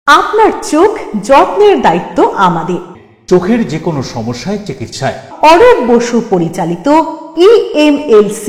আপনার চোখ যত্নের দায়িত্ব আমাদের। চোখের যে কোনো সমস্যায় চিকিৎসায় অরূপ বসু পরিচালিত EMLC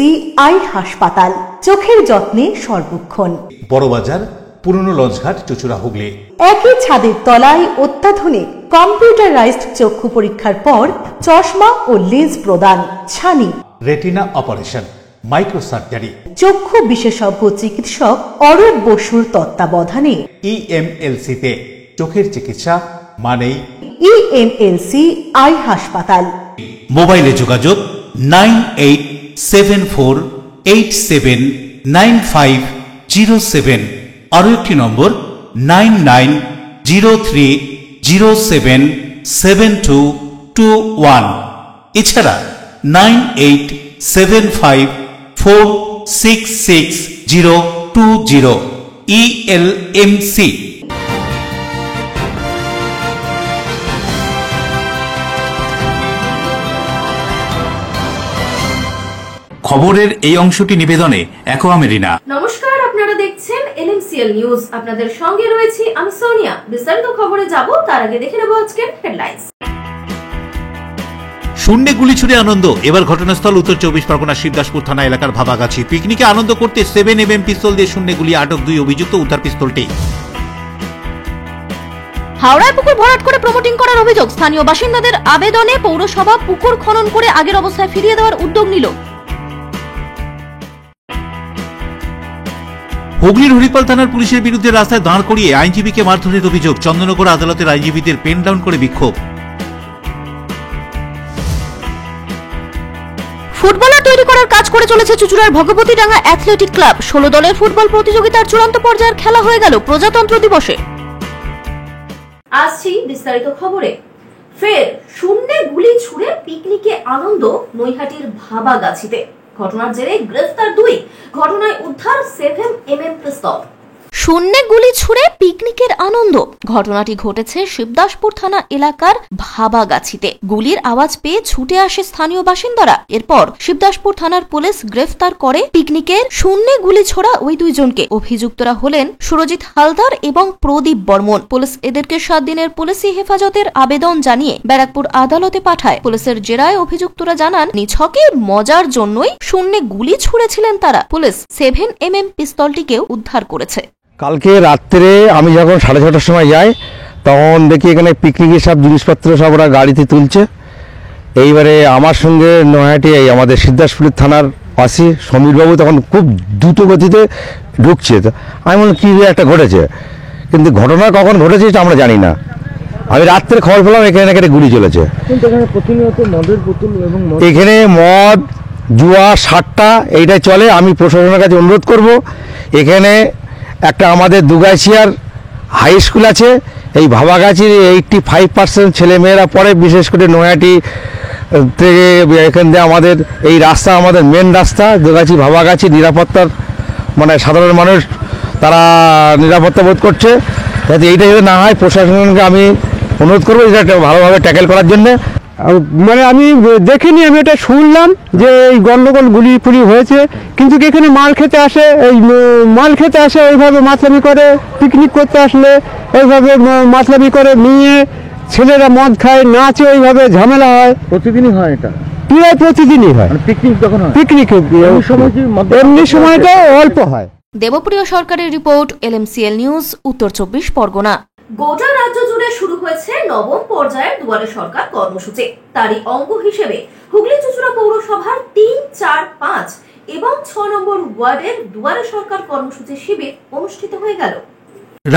আই হাসপাতাল, চোখের যত্নে সর্বক্ষণ। বড়বাজার, পুরনো লঞ্চঘাট, চুচুড়া, হুগলি। একই ছাদের তলায় অত্যাধুনিক কম্পিউটারাইজড চক্ষু পরীক্ষার পর চশমা ও লেন্স প্রদান, ছানি, রেটিনা অপারেশন, মাইক্রো সার্জারি। চক্ষু বিশেষজ্ঞ চিকিৎসক অরূপ বসুর তত্ত্বাবধানে EMLC তে চোখের চিকিৎসা মানেই EMLC আই হাসপাতাল। মোবাইলে যোগাযোগ 9874879507, আরো একটি নম্বর 9903077221, এছাড়া 9875466020। ELMC। খবরের এই অংশটি নিবেদনে একোয়া মেরিনা। নমস্কার, আপনারা দেখছেন LMCL নিউজ। আপনাদের সঙ্গে রয়েছি আমি সোনিয়া। বিস্তারিত খবরে যাব তার আগে দেখে নেব আজকের হেডলাইন্স। শূন্যে গুলি ছুড়ে আনন্দ। এবার ঘটনাস্থল উত্তর 24 পরগনা শিবদাসপুর থানা এলাকার ভাবাগাছি। পিকনিকে আনন্দ করতে 7mm পিস্তল দিয়ে শূন্যে গুলি, আটক 2 অভিযুক্ত, উদ্ধার পিস্তলটি। হাওড়ায় পুকুর ভরাট করে প্রমোটিং করার অভিযোগ। স্থানীয় বাসিন্দাদের আবেদনে পৌরসভা পুকুর খনন করে আগের অবস্থায় ফিরিয়ে দেওয়ার উদ্যোগ নিল। হুগলির হরিপাল থানার পুলিশের বিরুদ্ধে রাস্তায় দাঁড় করিয়ে আইনজীবীকে মারধরের অভিযোগ। চন্দননগর আদালতের আইনজীবীদের পেন ডাউন করে বিক্ষোভ। ফুটবলার তৈরি করার কাজ করে চলেছে চুচুড়ার ভগবতীডাঙ্গা অ্যাথলেটিক ক্লাব। 16 দলের ফুটবল প্রতিযোগিতার চূড়ান্ত পর্যায়ের খেলা হয়ে গেল প্রজাতন্ত্র দিবসে। আসছি বিস্তারিত খবরে। ফের শূন্যে গুলি ছুড়ে পিকনিকে আনন্দ নৈহাটির ভাবাগাছিতে। ঘটনার জেরে গ্রেফতার 2, ঘটনায় উদ্ধার 7mm পিস্তল। শূন্যে গুলি ছুড়ে পিকনিকের আনন্দ। ঘটনাটি ঘটেছে শিবদাসপুর থানা এলাকার ভাবাগাছিতে। গুলির আওয়াজ পেয়ে ছুটে আসে স্থানীয় বাসিন্দারা। এরপর শিবদাসপুর থানার পুলিশ গ্রেফতার করে পিকনিকের শূন্যে গুলি ছোড়া ওই 2 জনকে। অভিযুক্তরা হলেন সুরজিৎ হালদার এবং প্রদীপ বর্মন। পুলিশ এদেরকে 7 দিনের পুলিশি হেফাজতের আবেদন জানিয়ে ব্যারাকপুর আদালতে পাঠায়। পুলিশের জেরায় অভিযুক্তরা জানান, নিছকে মজার জন্যই শূন্যে গুলি ছুড়েছিলেন তারা। পুলিশ 7mm পিস্তলটিকেও উদ্ধার করেছে। কালকে রাত্রে আমি যখন 6:30টার সময় যাই, তখন দেখি এখানে পিকনিকের সব জিনিসপত্র সব ওরা গাড়িতে তুলছে। এইবারে আমার সঙ্গে নৈহাটি আমাদের সিদ্ধাসপুরের থানার পাশে সমীরবাবু তখন খুব দ্রুত গতিতে ঢুকছে। তো আমি বললাম কী একটা ঘটেছে, কিন্তু ঘটনা কখন ঘটেছে এটা আমরা জানি না। আমি রাত্রে খবর পেলাম এখানে এখানে গুলি চলেছে। এখানে মদ, জুয়া, সাট্টা এইটাই চলে। আমি প্রশাসনের কাছে অনুরোধ করব, এখানে একটা আমাদের দুগাছিয়ার হাই স্কুল আছে, এই ভাবাগাছির 85% ছেলেমেয়েরা পড়ে, বিশেষ করে নৈহাটি থেকে এখান থেকে আমাদের এই রাস্তা, আমাদের মেন রাস্তা দুগাছি ভাবাগাছি, নিরাপত্তার মানে সাধারণ মানুষ তারা নিরাপত্তা বোধ করছে, যাতে এইটা যদি না হয় প্রশাসনকে আমি অনুরোধ করবো এটা ভালোভাবে ট্যাকেল করার জন্যে। মানে আমি দেখিনি, আমি এটা শুনলাম যে এই গন্ডগোল গুলি ফুলি হয়েছে, কিন্তু এখানে মাল খেতে আসে, এই মাল খেতে আসে এইভাবে মাতলামি করে, পিকনিক করতে আসলে এইভাবে মাতলামি করে, নিয়ে ছেলেরা মদ খায়, নাচে, ওইভাবে ঝামেলা হয়। প্রতিদিনই হয় এটা? প্রায় প্রতিদিনই হয়। পিকনিক যখন হয়, পিকনিক এমনি সময়টা অল্প হয়। দেবপ্রিয় সরকারের রিপোর্ট, LMCL নিউজ, উত্তর 24 পরগনা। গোটা রাজ্য জুড়ে শুরু হয়েছে নবম পর্যায়ের দুয়ারে সরকার কর্মসূচি। তারই অঙ্গ হিসেবে হুগলি চুচুড়া পৌরসভার 3, 4, 5 এবং 6 নম্বর ওয়ার্ডের দুয়ারে সরকার কর্মসূচি শিবির অনুষ্ঠিত হয়ে গেল।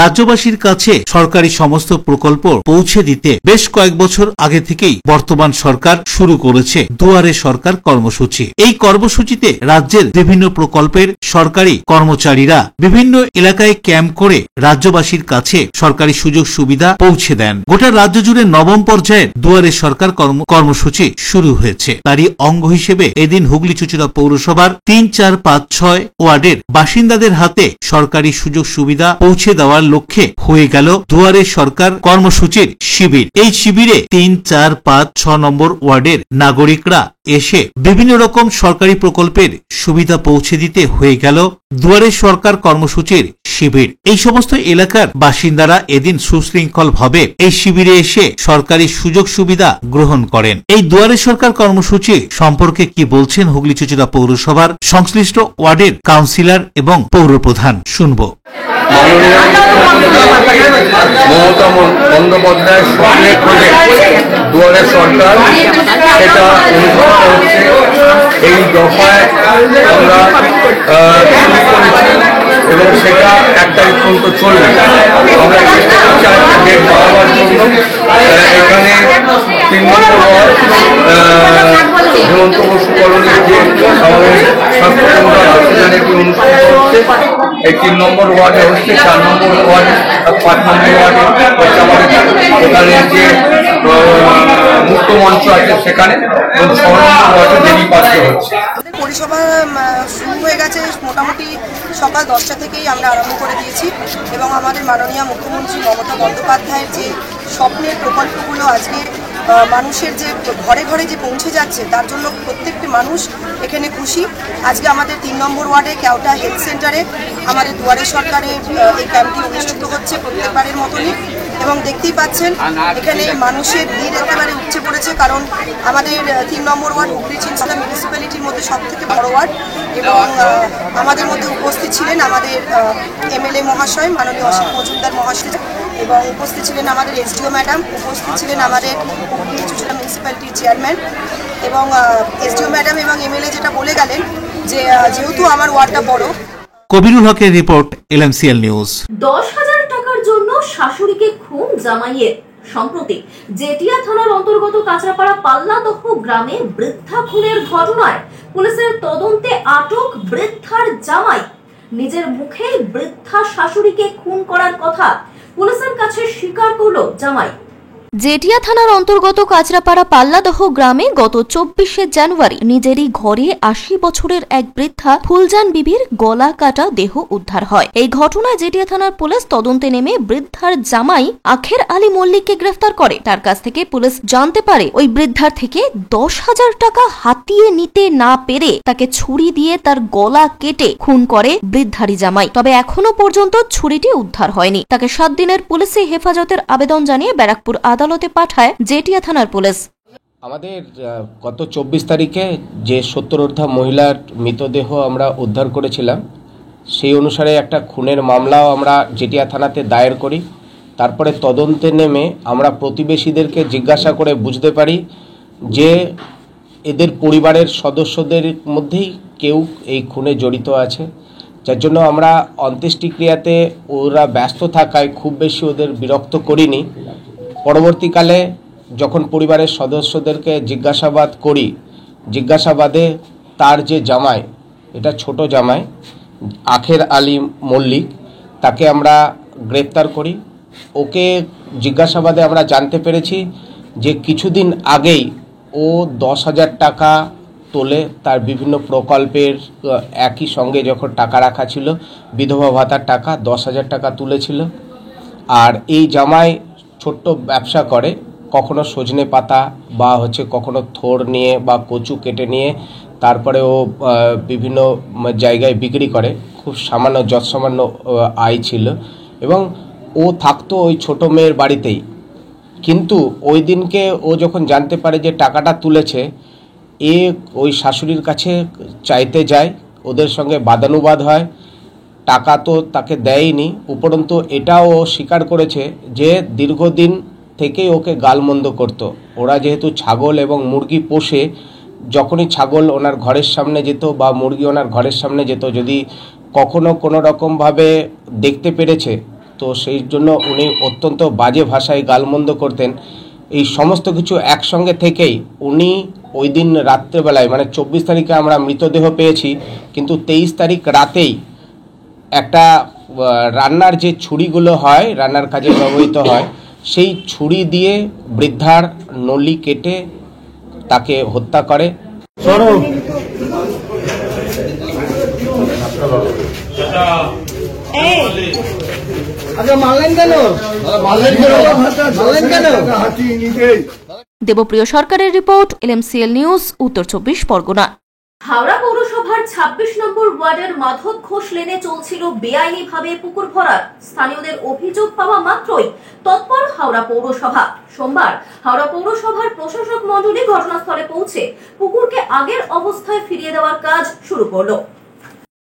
রাজ্যবাসীর কাছে সরকারি সমস্ত প্রকল্প পৌঁছে দিতে বেশ কয়েক বছর আগে থেকেই বর্তমান সরকার শুরু করেছে দুয়ারে সরকার কর্মসূচি। এই কর্মসূচিতে রাজ্যের বিভিন্ন প্রকল্পের সরকারি কর্মচারীরা বিভিন্ন এলাকায় ক্যাম্প করে রাজ্যবাসীর কাছে সরকারি সুযোগ সুবিধা পৌঁছে দেন। গোটা রাজ্য জুড়ে নবম পর্যায়ের দুয়ারে সরকার কর্মসূচি শুরু হয়েছে। তারই অঙ্গ হিসেবে এদিন হুগলি চুচুড়া পৌরসভার 3, 4, 5, 6 ওয়ার্ডের বাসিন্দাদের হাতে সরকারি সুযোগ সুবিধা পৌঁছে দেওয়ার দেওয়ার লক্ষ্যে হয়ে গেল দুয়ারে সরকার কর্মসূচির শিবির। এই শিবিরে 3, 4, 5, 6 নম্বর ওয়ার্ডের নাগরিকরা এসে বিভিন্ন রকম সরকারি প্রকল্পের সুবিধা পৌঁছে দিতে হয়ে গেল দুয়ারে সরকার কর্মসূচির শিবির। এই সমস্ত এলাকার বাসিন্দারা এদিন সুশৃঙ্খলভাবে এই শিবিরে এসে সরকারি সুযোগ সুবিধা গ্রহণ করেন। এই দুয়ারে সরকার কর্মসূচি সম্পর্কে কি বলছেন হুগলি চুঁচুড়া পৌরসভার সংশ্লিষ্ট ওয়ার্ডের কাউন্সিলর এবং পৌরপ্রধান, শুনব। মমতা বন্দ্যোপাধ্যায়ের স্বপ্নের প্রজেক্ট দুয়ারে সরকার, সেটা অনুষ্ঠিত হচ্ছে। এই দফায় আমরা এবং সেটা 1 তারিখ পর্যন্ত চলবে। আমরা ডেট বাড়াবার জন্য এখানে 3 নম্বর ওয়ার্ড হেমন্ত বসু কলোনির যে আমাদের স্বাস্থ্যকেন্দ্র আছে যেটি অনুষ্ঠিত হচ্ছে, এই 3 নম্বর ওয়ার্ডে হচ্ছে, 4 নম্বর ওয়ার্ডে, 5 নম্বর ওয়ার্ডে হচ্ছে আমাদের ওখানে যে মুক্ত মঞ্চ আছে সেখানে, এবং 6 নম্বর ওয়ার্ডে দেবী পাত্রে হচ্ছে। পরিষেবা শুরু হয়ে গেছে মোটামুটি সকাল 10টা থেকেই আমরা আরম্ভ করে দিয়েছি, এবং আমাদের মাননীয় মুখ্যমন্ত্রী মমতা বন্দ্যোপাধ্যায়ের যে স্বপ্নের প্রকল্পগুলো আজকে মানুষের যে ঘরে ঘরে যে পৌঁছে যাচ্ছে, তার জন্য প্রত্যেকটি মানুষ এখানে খুশি। আজকে আমাদের 3 নম্বর ওয়ার্ডে কেওটা হেলথ সেন্টারে আমাদের দুয়ারে সরকারের এই ক্যাম্পটি অনুষ্ঠিত হচ্ছে প্রত্যেকবারের মতনই, এবং দেখতেই পাচ্ছেন এখানে মানুষের ভিড় একেবারে উপচে পড়েছে, কারণ আমাদের 3 নম্বর ওয়ার্ড হুগলি চিনচিনা মিউনিসিপ্যালিটির মধ্যে সবথেকে বড় ওয়ার্ড, এবং আমাদের মধ্যে উপস্থিত ছিলেন আমাদের এমএলএ মহাশয় মাননীয় অসীম মজুমদার মহাশয়, এবং উপস্থিত ছিলেন আমাদের এসডিও ম্যাডাম, উপস্থিত ছিলেন আমাদের হুগলি চুঁচুড়া মিউনিসিপ্যালিটির চেয়ারম্যান, এবং এসডিও ম্যাডাম এবং এমএলএ যেটা বলে গেলেন যে যেহেতু আমার ওয়ার্ডটা বড়। কবিরুল হকের রিপোর্ট, LMCL নিউজ। 10,000 টাকার জন্য শাশুড়িকে খুন জামাইয়ের। সম্প্রতি জেটিয়া থানার অন্তর্গত কাঁচরাপাড়া পাল্লাদহ গ্রামে বৃদ্ধা খুনের ঘটনায় পুলিশের তদন্তে আটক বৃদ্ধার জামাই। নিজের মুখেই বৃদ্ধা শাশুড়িকে খুন করার কথা পুলিশের কাছে স্বীকার করল জামাই। জেটিয়া থানার অন্তর্গত কাঁচরাপাড়া পাল্লাদহ গ্রামে গত 24শে জানুয়ারি নিজেরই ঘরে 80 বছরের এক বৃদ্ধা ফুলজান বিবির গলা কাটা দেহ উদ্ধার হয়। এই ঘটনায় জেটিয়া থানার পুলিশ তদন্তে নেমে বৃদ্ধার জামাই আখের আলী মল্লিককে গ্রেফতার করে। তার কাছ থেকে পুলিশ জানতে পারে ওই বৃদ্ধার থেকে 10,000 টাকা হাতিয়ে নিতে না পেরে তাকে ছুরি দিয়ে তার গলা কেটে খুন করে বৃদ্ধারই জামাই। তবে এখনো পর্যন্ত ছুরিটি উদ্ধার হয়নি। তাকে 7 দিনের পুলিশি হেফাজতের আবেদন জানিয়ে ব্যারাকপুর আদালতে পাঠায় জেটিয়া থানার পুলিশ। আমাদের গত 24 তারিখে যে 70 মহিলার মৃতদেহ আমরা উদ্ধার করেছিলাম, সেই অনুসারে একটা খুনের মামলাও আমরা জেটিয়া থানাতে দায়ের করি। তারপরে তদন্তে নেমে আমরা প্রতিবেশীদেরকে জিজ্ঞাসা করে বুঝতে পারি যে এদের পরিবারের সদস্যদের মধ্যেই কেউ এই খুনে জড়িত আছে, যার জন্য আমরা অন্ত্যেষ্টিক্রিয়াতে ওরা ব্যস্ত থাকায় খুব বেশি ওদের বিরক্ত করিনি। পরবর্তীকালে যখন পরিবারের সদস্যদেরকে জিজ্ঞাসাবাদ করি, জিজ্ঞাসাবাদে তার যে জামাই, এটা ছোট জামাই আখের আলী মল্লিক, তাকে আমরা গ্রেপ্তার করি। ওকে জিজ্ঞাসাবাদে আমরা জানতে পেরেছি যে কিছুদিন আগেই ও 10,000 টাকা তোলে তার বিভিন্ন প্রকল্পের, একই সঙ্গে যখন টাকা রাখা ছিল বিধবা ভাতার টাকা 10,000 টাকা তুলেছিল। আর এই জামাই ছোট্ট ব্যবসা করে, কখনো সজনে পাতা বা কখনো থোড় নিয়ে বা কচু কেটে নিয়ে তারপরে ও বিভিন্ন জায়গায় বিক্রি করে। খুব সামান্য যৎসামান্য আয় ছিল, এবং ও থাকতো ওই ছোট মেয়ের বাড়িতেই। কিন্তু ওই দিনকে ও যখন জানতে পারে যে টাকাটা তুলেছে, ওই শাশুড়ির কাছে চাইতে যায়, ওদের সঙ্গে বাদানুবাদ হয়। টাকা তো তাকে দেয়নি, উপরন্তু এটাও স্বীকার করেছে যে দীর্ঘদিন থেকেই ওকে গালমন্দ করত। ওরা যেহেতু ছাগল এবং মুরগি পোষে, যখনই ছাগল ওনার ঘরের সামনে যেত বা মুরগি ওনার ঘরের সামনে যেত, যদি কখনো কোনো রকমভাবে দেখতে পেরেছে, তো সেই জন্য উনি অত্যন্ত বাজে ভাষায় গালমন্দ করতেন। এই সমস্ত কিছু একসঙ্গে থেকেই উনি ওই দিন রাত্রেবেলায়, মানে 24 তারিখে আমরা মৃতদেহ পেয়েছি, কিন্তু 23 তারিখ রাতেই একটা রান্নার যে ছুরিগুলো হয়, রান্নার কাজে ব্যবহৃত হয়, সেই ছুরি দিয়ে বৃদ্ধার নলি কেটে তাকে হত্যা করে। দেবপ্রিয় সরকারের রিপোর্ট, LMCL নিউজ, উত্তর 24 পরগনা। হাওড়া পৌরসভার 26 নম্বর ওয়ার্ডের মাধব ঘোষ লেনে চলছিল বেআইনিভাবে পুকুর ভরাট। স্থানীয়দের অভিযোগ পাওয়া মাত্রই তৎপর হাওড়া পৌরসভা। সোমবার হাওড়া পৌরসভার প্রশাসক মণ্ডলী ঘটনাস্থলে পৌঁছে পুকুরকে আগের অবস্থায় ফিরিয়ে দেওয়ার কাজ শুরু করলো।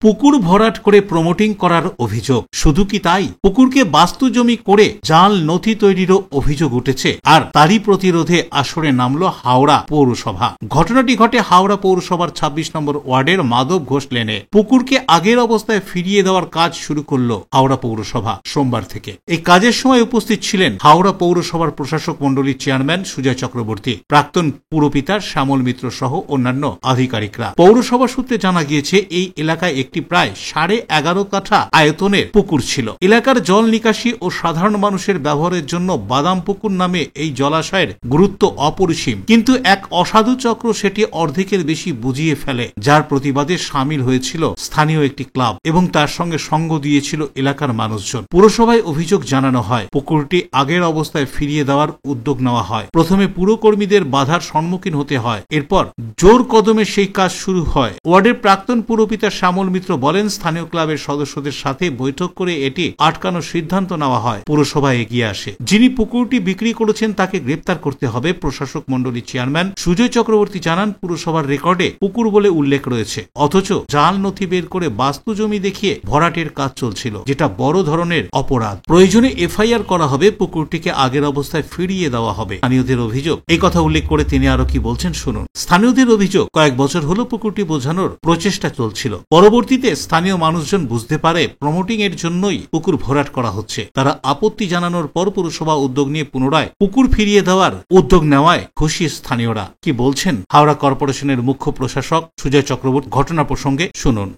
পুকুর ভরাট করে প্রমোটিং করার অভিযোগ। শুধু কি তাই, পুকুরকে বাস্তু জমি করে জাল নথি তৈরিরও অভিযোগ উঠেছে। আর তারই প্রতিরোধে আসরে নামল হাওড়া পৌরসভা। ঘটনাটি ঘটে হাওড়া পৌরসভার 26 নম্বর ওয়ার্ডের মাধব ঘোষ লেনে। পুকুরকে আগের অবস্থায় ফিরিয়ে দেওয়ার কাজ শুরু করল হাওড়া পৌরসভা সোমবার থেকে। এই কাজের সময় উপস্থিত ছিলেন হাওড়া পৌরসভার প্রশাসক মণ্ডলীর চেয়ারম্যান সুজয় চক্রবর্তী, প্রাক্তন পুরপিতা শ্যামল মিত্র সহ অন্যান্য আধিকারিকরা। পৌরসভা সূত্রে জানা গিয়েছে এই এলাকায় একটি প্রায় 11.5 কাঠা আয়তনের পুকুর ছিল। এলাকার জল নিকাশি ও সাধারণ মানুষের ব্যবহারের জন্য বাদাম পুকুর নামে এই জলাশয়ের গুরুত্ব অপরিসীম। কিন্তু এক অসাধু চক্র সেটি অর্ধেকের বেশি বুঝিয়ে ফেলে, যার প্রতিবাদে সামিল হয়েছিল স্থানীয় একটি ক্লাব এবং তার সঙ্গে সঙ্গ দিয়েছিল এলাকার মানুষজন। পুরসভায় অভিযোগ জানানো হয়, পুকুরটি আগের অবস্থায় ফিরিয়ে দেওয়ার উদ্যোগ নেওয়া হয়। প্রথমে পুরকর্মীদের বাধার সম্মুখীন হতে হয়, এরপর জোর কদমে সেই কাজ শুরু হয়। ওয়ার্ডের প্রাক্তন পুরপিতা শ্যামল মিত্র বলেন, স্থানীয় ক্লাবের সদস্যদের সাথে বৈঠক করে এটি আটকানোর সিদ্ধান্ত নেওয়া হয়। পুরসভায় এগিয়ে আসে। যিনি পুকুরটি বিক্রি করেছেন তাকে গ্রেপ্তার করতে হবে। প্রশাসক মণ্ডলীর চেয়ারম্যান সুজয় চক্রবর্তী জানান, পুরসভার রেকর্ডে পুকুর বলে উল্লেখ রয়েছে, অথচ জাল নথি বের করে বাস্তু জমি দেখিয়ে ভরাটের কাজ চলছিল, যেটা বড় ধরনের অপরাধ। প্রয়োজনে FIR করা হবে, পুকুরটিকে আগের অবস্থায় ফিরিয়ে দেওয়া হবে। স্থানীয়দের অভিযোগ, এই কথা উল্লেখ করে তিনি আরো কি বলছেন শুনুন। স্থানীয়দের অভিযোগ, কয়েক বছর হলো পুকুরটি বোঝানোর প্রচেষ্টা চলছিল। পরবর্তীতে স্থানীয় মানুষজন বুঝতে পারে প্রমোটিং এর জন্যই পুকুর ভরাট করা হচ্ছে। তারা আপত্তি জানানোর পর পুরসভা উদ্যোগ নিয়ে পুনরায় পুকুর ফিরিয়ে দেওয়ার উদ্যোগ নেওয়ায় খুশি স্থানীয়রা। কি বলছেন হাওড়া কর্পোরেশনের মুখ্য প্রশাসক সুজয় চক্রবর্তী, ঘটনা প্রসঙ্গে শুনুন।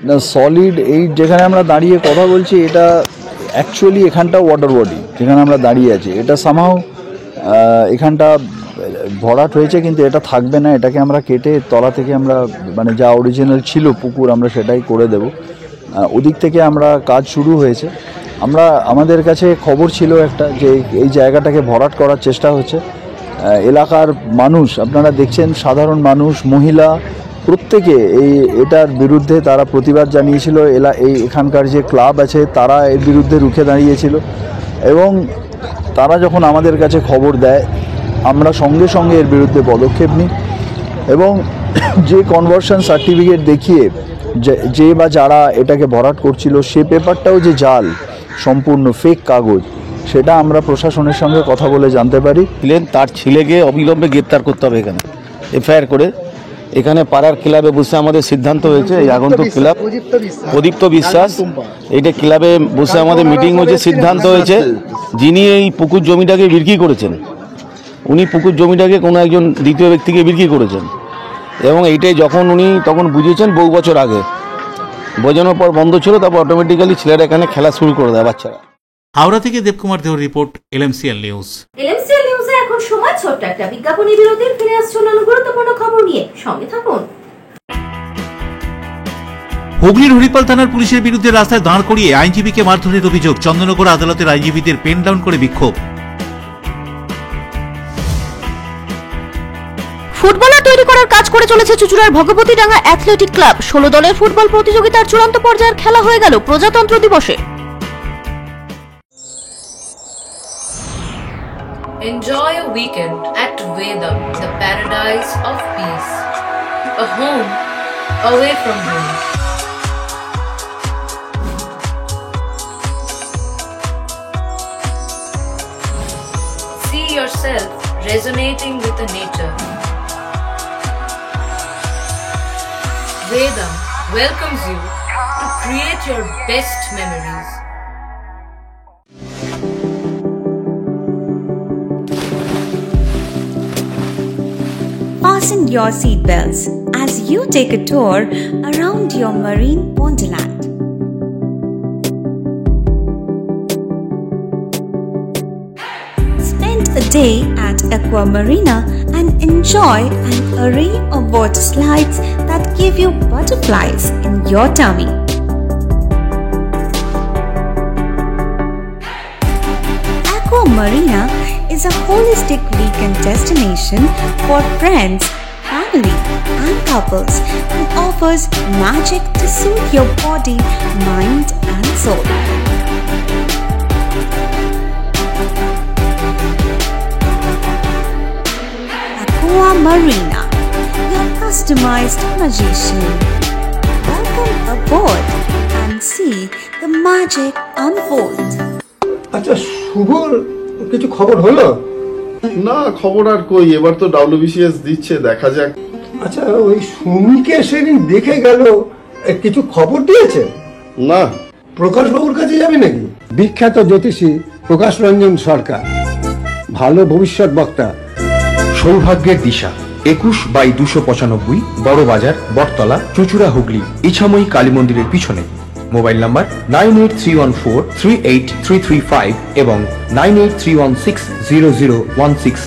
না, সলিড এই যেখানে আমরা দাঁড়িয়ে কথা বলছি, এটা অ্যাকচুয়ালি এখানটা ওয়াটার বডি যেখানে আমরা দাঁড়িয়ে আছি, এটা সামহাও এখানটা ভরাট হয়েছে, কিন্তু এটা থাকবে না। এটাকে আমরা কেটে তলা থেকে আমরা মানে যা অরিজিনাল ছিল পুকুর আমরা সেটাই করে দেব। ওদিক থেকে আমরা কাজ শুরু হয়েছে। আমাদের কাছে খবর ছিল একটা যে এই জায়গাটাকে ভরাট করার চেষ্টা হচ্ছে। এলাকার মানুষ আপনারা দেখছেন, সাধারণ মানুষ, মহিলা, প্রত্যেকে এটার বিরুদ্ধে তারা প্রতিবাদ জানিয়েছিল। এখানকার যে ক্লাব আছে তারা এর বিরুদ্ধে রুখে দাঁড়িয়েছিল এবং তারা যখন আমাদের কাছে খবর দেয় আমরা সঙ্গে সঙ্গে এর বিরুদ্ধে পদক্ষেপ নিই এবং যে কনভার্সন সার্টিফিকেট দেখিয়ে যে বা যারা এটাকে ভরাট করছিল সে পেপারটাও যে জাল, সম্পূর্ণ ফেক কাগজ, সেটা আমরা প্রশাসনের সঙ্গে কথা বলে জানতে পারি। তার ছেলেকে অবিলম্বে গ্রেপ্তার করতে হবে, এখানে FIR করে। এখানে পাড়ার ক্লাবে বসে আমাদের সিদ্ধান্ত হয়েছে, এই আগন্তুক ক্লাব প্রদীপ্ত বিশ্বাস, এইটা ক্লাবে বসে আমাদের মিটিং হয়েছে, সিদ্ধান্ত হয়েছে যিনি এই পুকুর জমিটাকে বিক্রি করেছেন, উনি পুকুর জমিটাকে কোনো একজন দ্বিতীয় ব্যক্তিকে বিক্রি করেছেন এবং এইটাই যখন উনি তখন বুঝিয়েছেন বহু বছর আগে, বোঝানোর পর বন্ধ ছিল, তারপর অটোমেটিক্যালি ছেলেরা এখানে খেলা শুরু করে দেয় বাচ্চারা। হাওড়া থেকে দেবকুমার দেওর রিপোর্ট, LMCL নিউজ। LMCL নিউজে এখন সময় ছোট্ট একটা বিজ্ঞাপনী বিরতির। ফিরে আসছে অন্যান্য গুরুত্বপূর্ণ খবর নিয়ে, সঙ্গে থাকুন। হুগলির হরিপাল থানার পুলিশের বিরুদ্ধে রাস্তায় দাঁড় করিয়ে আইনজীবীকে মারধরের অভিযোগ। চন্দননগর আদালতের আইনজীবীদের পেন ডাউন করে বিক্ষোভ। ফুটবলার তৈরি করার কাজ করে চলেছে চুঁচুড়ার ভগবতীডাঙ্গা অ্যাথলেটিক ক্লাব। 16 দলের ফুটবল প্রতিযোগিতার চূড়ান্ত পর্যায়ের খেলা হয়ে গেল প্রজাতন্ত্র দিবসে। Enjoy a weekend at Vedam, the paradise of peace. A home away from home. See yourself resonating with the nature. Vedam welcomes you to create your best memories. Fasten your seatbelts as you take a tour around your marine wonderland. Spend a day at Aqua Marina and enjoy an array of water slides that give you butterflies in your tummy. Aqua Marina is a holistic weekend destination for friends, family, and couples and offers magic to soothe your body, mind, and soul. Aqua Marina, your customized magician. Welcome aboard and see the magic unfold. আচ্ছা, শুভর কিছু খবর হলো? না, খবর আর কই, এবার তো WBCS দিচ্ছে, দেখা যাক। আচ্ছা, ওই সুমিকে সেদিন দেখে গেল, কিছু খবর দিয়েছে? না। প্রকাশ বাবুর কাছে যাবে নাকি? বিখ্যাত জ্যোতিষী প্রকাশ রঞ্জন সরকার, ভালো ভবিষ্যৎ বক্তা। সৌভাগ্যের দিশা 21/295 বড় বাজার, বটতলা, চুচুড়া, হুগলি, ইছাময়ী কালী মন্দিরের পিছনে। মোবাইল নাম্বার 9831438335 এবং 9831600016।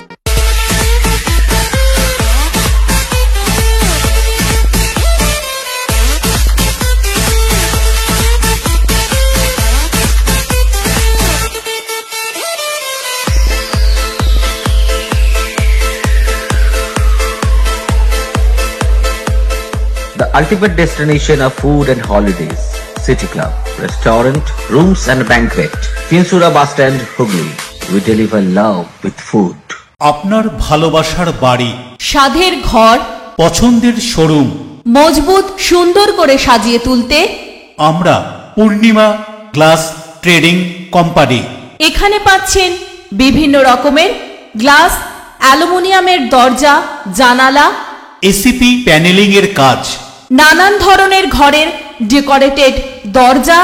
The ultimate destination of food and holidays. City Club, restaurant, rooms and banquet. Finsura Bus Stand, Hugli. We deliver love with food. আপনার ভালোবাসার বাড়ি, স্বাদের ঘর, পছন্দের শোরুম মজবুত সুন্দর করে সাজিয়ে তুলতে আমরা পূর্ণিমা গ্লাস ট্রেডিং কোম্পানি। এখানে পাচ্ছেন বিভিন্ন রকমের গ্লাস, অ্যালুমিনিয়ামের দরজা, জানালা, এসিপি প্যানেলিং এর কাজ, নানান ধরনের ঘরের ডেকোরেটেড দরজা,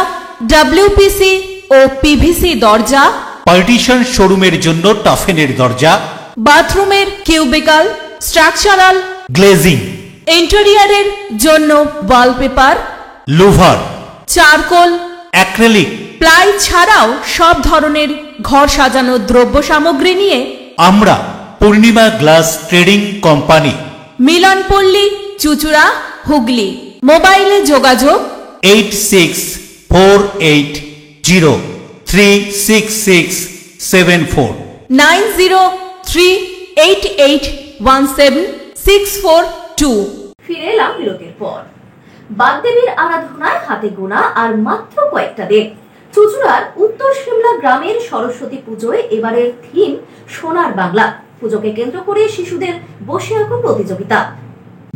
WPC ও PVC দরজা, পার্টিশন শোরুমের জন্য টাফেনের দরজা, বাথরুমের কিউবিকাল, স্ট্রাকচারাল গ্লেজিং, ইন্টেরিয়রের জন্য wallpaper, louvre, charcoal, acrylic, ply ছাড়াও সব ধরনের ঘর সাজানোর দ্রব্য সামগ্রী নিয়ে আমরা Purnima glass trading company, Milanpally, Chuchura, Hooghly. মোবাইলে যোগাযোগ 8640366674 9038817642। ফিরে এলাম বিরতির পর। বাগদেবীর আরাধনায় হাতে গোনা আর মাত্র কয়েকটা দিন। চুচুড়ার উত্তর সিমলা গ্রামের সরস্বতী পুজোয় এবারের থিম সোনার বাংলা। পুজোকে কেন্দ্র করে শিশুদের বসে আঁকো প্রতিযোগিতা।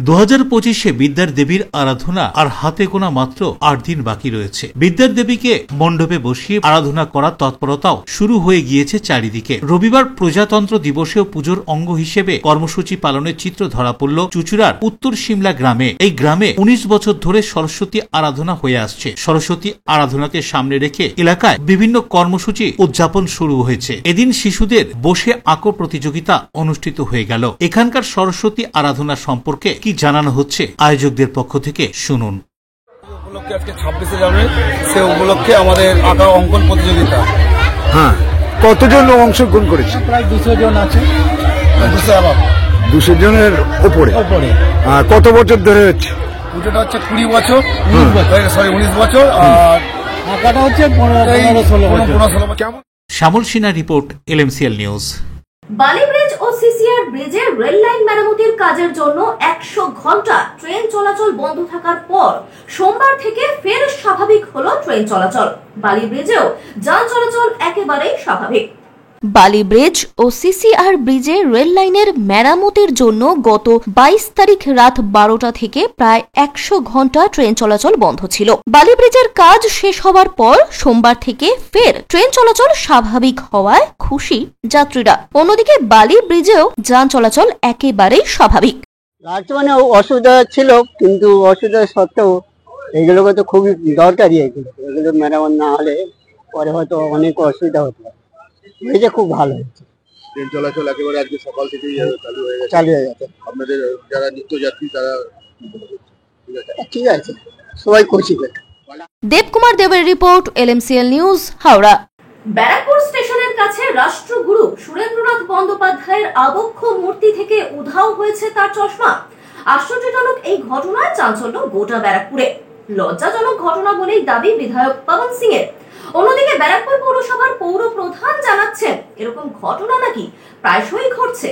2025-এ বিদ্যার দেবীর আরাধনা আর হাতে গোনা মাত্র 8 দিন বাকি রয়েছে। বিদ্যার দেবীকে মণ্ডপে বসিয়ে আরাধনা করার তৎপরতাও শুরু হয়ে গিয়েছে চারিদিকে। রবিবার প্রজাতন্ত্র দিবসেও পুজোর অঙ্গ হিসেবে কর্মসূচি পালনের চিত্র ধরা পড়ল চুচুড়ার উত্তর সিমলা গ্রামে। এই গ্রামে 19 বছর ধরে সরস্বতী আরাধনা হয়ে আসছে। সরস্বতী আরাধনাকে সামনে রেখে এলাকায় বিভিন্ন কর্মসূচি উদযাপন শুরু হয়েছে। এদিন শিশুদের বসে আঁকো প্রতিযোগিতা অনুষ্ঠিত হয়ে গেল। এখানকার সরস্বতী আরাধনা সম্পর্কে কি জানানো হচ্ছে আয়োজকদের পক্ষ থেকে, শুনুন। উপলক্ষে আজকে 26শে জানুয়ারি, সে উপলক্ষে আমাদের আঁকা অঙ্কন প্রতিযোগিতা। হ্যাঁ, কতজন অংশগ্রহণ করেছে? প্রায় 200 জন আছে। 200 জনের উপরে। কত বছর ধরে হচ্ছে পুজোটা? হচ্ছে 20 বছর, 19 বছর, আর আঁকাটা হচ্ছে 15-16 বছর। শ্যামল সিনহা রিপোর্ট, LMCL নিউজ। বালি ব্রিজ ও সিসিআর ব্রিজের রেল লাইন মেরামতির কাজের জন্য 100 ঘন্টা ট্রেন চলাচল বন্ধ থাকার পর সোমবার থেকে ফের স্বাভাবিক হলো ট্রেন চলাচল। বালি ব্রিজেও যান চলাচল একেবারেই স্বাভাবিক। বালি ব্রিজ ও সিসিআর ব্রিজে রেল লাইনের মেরামতির জন্য গত 22 তারিখ রাত 12টা থেকে প্রায় 100 ঘন্টা ট্রেন চলাচল বন্ধ ছিল। বালি ব্রিজের কাজ শেষ হওয়ার পর সোমবার থেকে ফের ট্রেন চলাচল স্বাভাবিক হওয়ায় খুশি যাত্রীরা। অন্যদিকে বালি ব্রিজেও যান চলাচল একেবারেই স্বাভাবিক। মানে অসুবিধা ছিল, কিন্তু অসুবিধা সত্ত্বেও এগুলোকে তো খুবই দরকারি। এগুলো মেরামত না হলে পরে হয়তো অনেক অসুবিধা হতো। এটা খুব ভালো হয়েছে। ট্রেন চলাচল একেবারে আজকে সকাল থেকেই চালু হয়ে গেছে। আপনাদের যারা নিত্যযাত্রী তারা ঠিক আছে, সবাই খুশি। দেবকুমার দেবের report, LMCL news, Howrah. Barrackpore স্টেশনের কাছে রাষ্ট্রগুরু সুরেন্দ্রনাথ বন্দ্যোপাধ্যায়ের আবক্ষ মূর্তি থেকে উধাও হয়েছে তার চশমা। আশ্চর্যজনক এই ঘটনায় চাঞ্চল্য গোটা ব্যারাকপুরে। লজ্জাজনক ঘটনা বলেই দাবি বিধায়ক পবন সিং এর। অন্যদিকে ব্যারাকপুর পৌরসভার পৌর প্রধান জানাচ্ছেন এরকম ঘটনা নাকি প্রায়শই ঘটছে।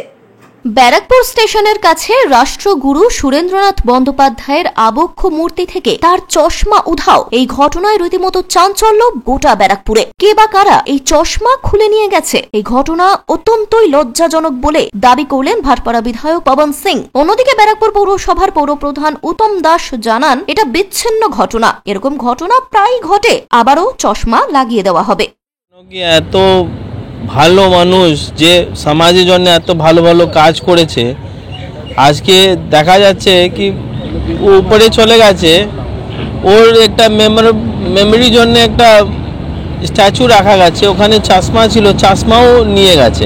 ব্যারাকপুর স্টেশনের কাছে রাষ্ট্রগুরু সুরেন্দ্রনাথ বন্দ্যোপাধ্যায়ের আবক্ষ মূর্তি থেকে তার চশমা উধাও। এই ঘটনায় রীতিমতো চাঞ্চল্য গোটা ব্যারাকপুরে। কে বা কারা এই চশমা খুলে নিয়ে গেছে? এই ঘটনা অত্যন্তই লজ্জাজনক বলে দাবি করলেন ভাটপাড়া বিধায়ক পবন সিং। অন্যদিকে ব্যারাকপুর পৌরসভার পৌরপ্রধান উত্তম দাস জানান এটা বিচ্ছিন্ন ঘটনা, এরকম ঘটনা প্রায় ঘটে, আবারও চশমা লাগিয়ে দেওয়া হবে। এত ভালো মানুষ যে সমাজের জন্য এত ভালো ভালো কাজ করেছে, আজকে দেখা যাচ্ছে কি উপরে চলে গেছে। ওর একটা মেমোরির জন্য একটা স্ট্যাচু রাখা গেছে, ওখানে চশমা ছিল, চশমাও নিয়ে গেছে।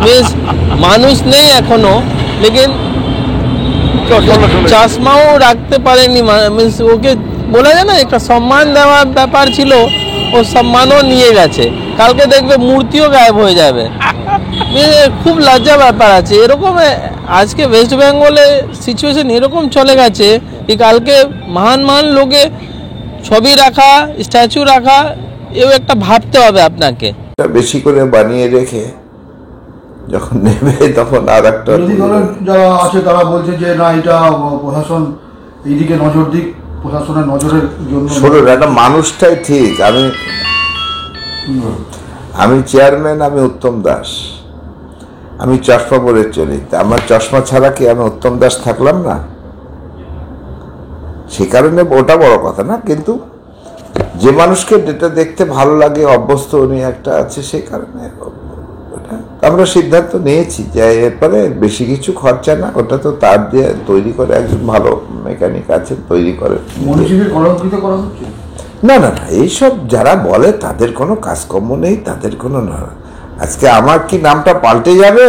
মিনস মানুষ নেই এখনো, লেকিন চশমাও রাখতে পারেনি। মিনস ওকে বলা যায় না একটা সম্মান দেওয়ার ব্যাপার ছিল, ও সম্মানও নিয়ে গেছে। কালকে দেখবে মূর্তিও গায়েব হয়ে যাবে। খুব লজ্জা ব্যাপার আছে। এরকম আজকে ওয়েস্ট বেঙ্গলে সিচুয়েশন এরকম চলে গেছে কি কালকে মহান মহান লোকে ছবি রাখা, স্ট্যাচু রাখা, এও একটা ভাবতে হবে আপনাকে। বেশি করে বানিয়ে রেখে যখন নেবে তখন আর একটা যারা আছে তারা বলছে যে না এটা প্রশাসন এইদিকে নজর দিক, প্রশাসনের নজরের জন্য। শুনুন, একটা মানুষটাই ঠিক। আমি চেয়ারম্যান, আমি উত্তম দাস, আমি চশমা পরে চলি। আমার চশমা ছাড়া কি আমি উত্তম দাস থাকলাম না? সে কারণে ওটা বড় কথা না, কিন্তু যে মানুষকে যেটা দেখতে ভালো লাগে, অভ্যস্ত উনি একটা আছে, সেই কারণে আমরা সিদ্ধান্ত নিয়েছি যে এরপরে বেশি কিছু খরচা না, ওটা তো তার দিয়ে তৈরি করে একজন ভালো মেকানিক আছেন, তৈরি করে। না না না, এইসব যারা বলে তাদের কোনো কাজকর্ম নেই, তাদের কোনো না। আজকে আমার কি নামটা পাল্টে যাবে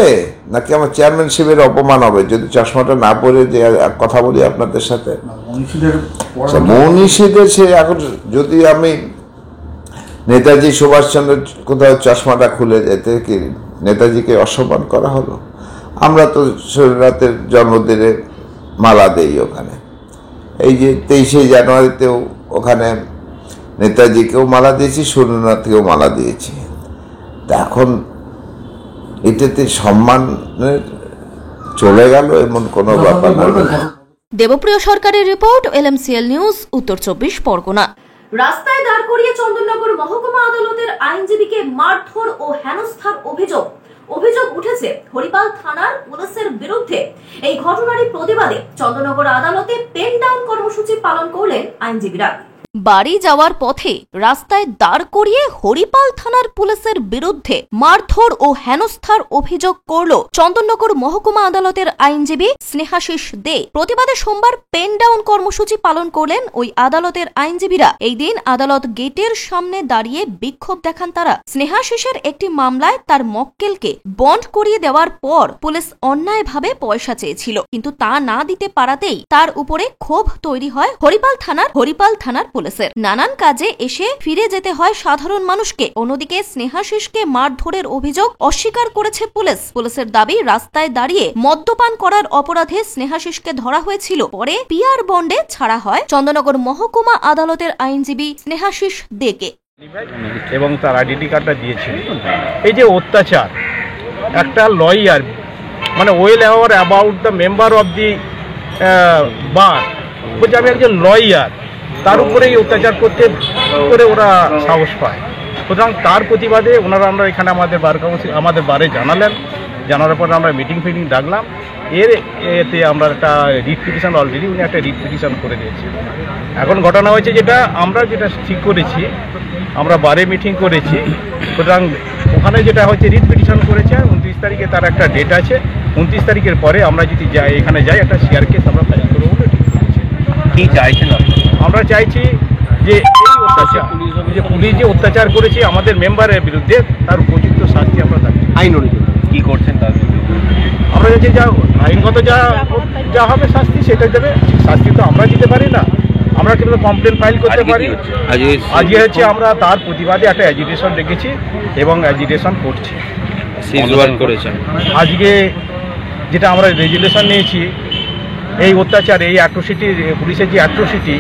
নাকি আমার চেয়ারম্যানশিপের অপমান হবে যদি চশমাটা না পরে যে কথা বলি আপনাদের সাথে? মনীষীদের সে এখন যদি আমি নেতাজি সুভাষচন্দ্র কোথাও চশমাটা খুলে যেতে কি নেতাজিকে অসম্মান করা হলো? আমরা তো সুরেন্দ্রনাথের জন্মদিনে মালা দেই ওখানে। এই যে 23শে জানুয়ারিতেও ওখানে নেতাজিকেও মালা দিয়েছি, সুরেন্দ্রনাথকেও মালা দিয়েছি। তা এখন এটাতে সম্মানের চলে গেল এমন কোনো ব্যাপার না। দেবপ্রিয় সরকারের রিপোর্ট, LMCL নিউজ, উত্তর 24 পরগনা। রাস্তায় দাঁড় করিয়ে চন্দননগর মহকুমা আদালতের আইনজীবীকে মারধর ও হেনস্থার অভিযোগ উঠেছে হরিপাল থানার পুলিশের বিরুদ্ধে। এই ঘটনারই প্রতিবাদে চন্দননগর আদালতে পেন ডাউন কর্মসূচি পালন করলেন আইনজীবীরা। বাড়ি যাওয়ার পথে রাস্তায় দাঁড় করিয়ে হরিপাল থানার পুলিশের বিরুদ্ধে মারধর ও হেনস্থার অভিযোগ করল চন্দননগর মহকুমা আদালতের আইনজীবী স্নেহাশিস দে। প্রতিবাদে সোমবার পেন ডাউন কর্মসূচি পালন করলেন ওই আদালতের আইনজীবীরা। এই দিন আদালত গেটের সামনে দাঁড়িয়ে বিক্ষোভ দেখান তারা। স্নেহাশিসের একটি মামলায় তার মক্কেলকে বন্ড করিয়ে দেওয়ার পর পুলিশ অন্যায়ভাবে পয়সা চেয়েছিল, কিন্তু তা না দিতে পারাতেই তার উপরে ক্ষোভ তৈরি হয় হরিপাল থানার পুলিশের। নানান কাজে এসে ফিরে যেতে হয় সাধারণ মানুষকে। অন্যদিকে স্নেহাশিসকে মারধরের অভিযোগ অস্বীকার করেছে পুলিশ। পুলিশের দাবি রাস্তায় দাঁড়িয়ে মদ্যপান করার অপরাধে স্নেহাশিসকে ধরা হয়েছিল, পরে পিআর বন্ডে ছাড়া হয় চন্দননগর মহকুমা আদালতের আইনজীবী স্নেহাশিস দেকে। এবং তার আইডেন্টি কার্ডটা দিয়েছিল। এই যে অত্যাচার, একটা লয়ার মানে well aware about the member of the bar, বলছে আমি একজন লয়ার, তার উপরেই অত্যাচার করতে করে ওরা সাহস পায়। সুতরাং তার প্রতিবাদে আমরা এখানে আমাদের বারে জানার পরে আমরা মিটিং ডাকলাম। এতে আমরা একটা রিট পিটিশন অলরেডি উনি একটা রিট পিটিশন করে দিয়েছি। এখন ঘটনা হয়েছে যেটা ঠিক করেছি, আমরা বারে মিটিং করেছি। সুতরাং ওখানে যেটা হচ্ছে রিট পিটিশন করেছে, 29 তারিখে তার একটা ডেট আছে। 29 তারিখের পরে আমরা যদি এখানে যাই একটা শেয়ার কেস আমরা ফাইল করবো বলে ঠিক করেছি। কি চাইছেন? আমরা চাইছি যে এই অত্যাচার, যে পুলিশ যে অত্যাচার করেছে আমাদের মেম্বারের বিরুদ্ধে, তার উপযুক্ত শাস্তি আমরা চাচ্ছি। আইন অনুযায়ী কী করছেন তার আমরা চাইছি যা আইনগত যা হবে শাস্তি সেটা দেবে। শাস্তি তো আমরা দিতে পারি না, আমরা কিন্তু কমপ্লেন ফাইল করতে পারি। আজকে হচ্ছে আমরা তার প্রতিবাদে একটা অ্যাজিটেশন রেখেছি এবং অ্যাজিটেশন করছি। আজকে যেটা আমরা রেজুলেশন নিয়েছি, এই অত্যাচার, এই অ্যাট্রোসিটি, পুলিশের যে অ্যাট্রোসিটি,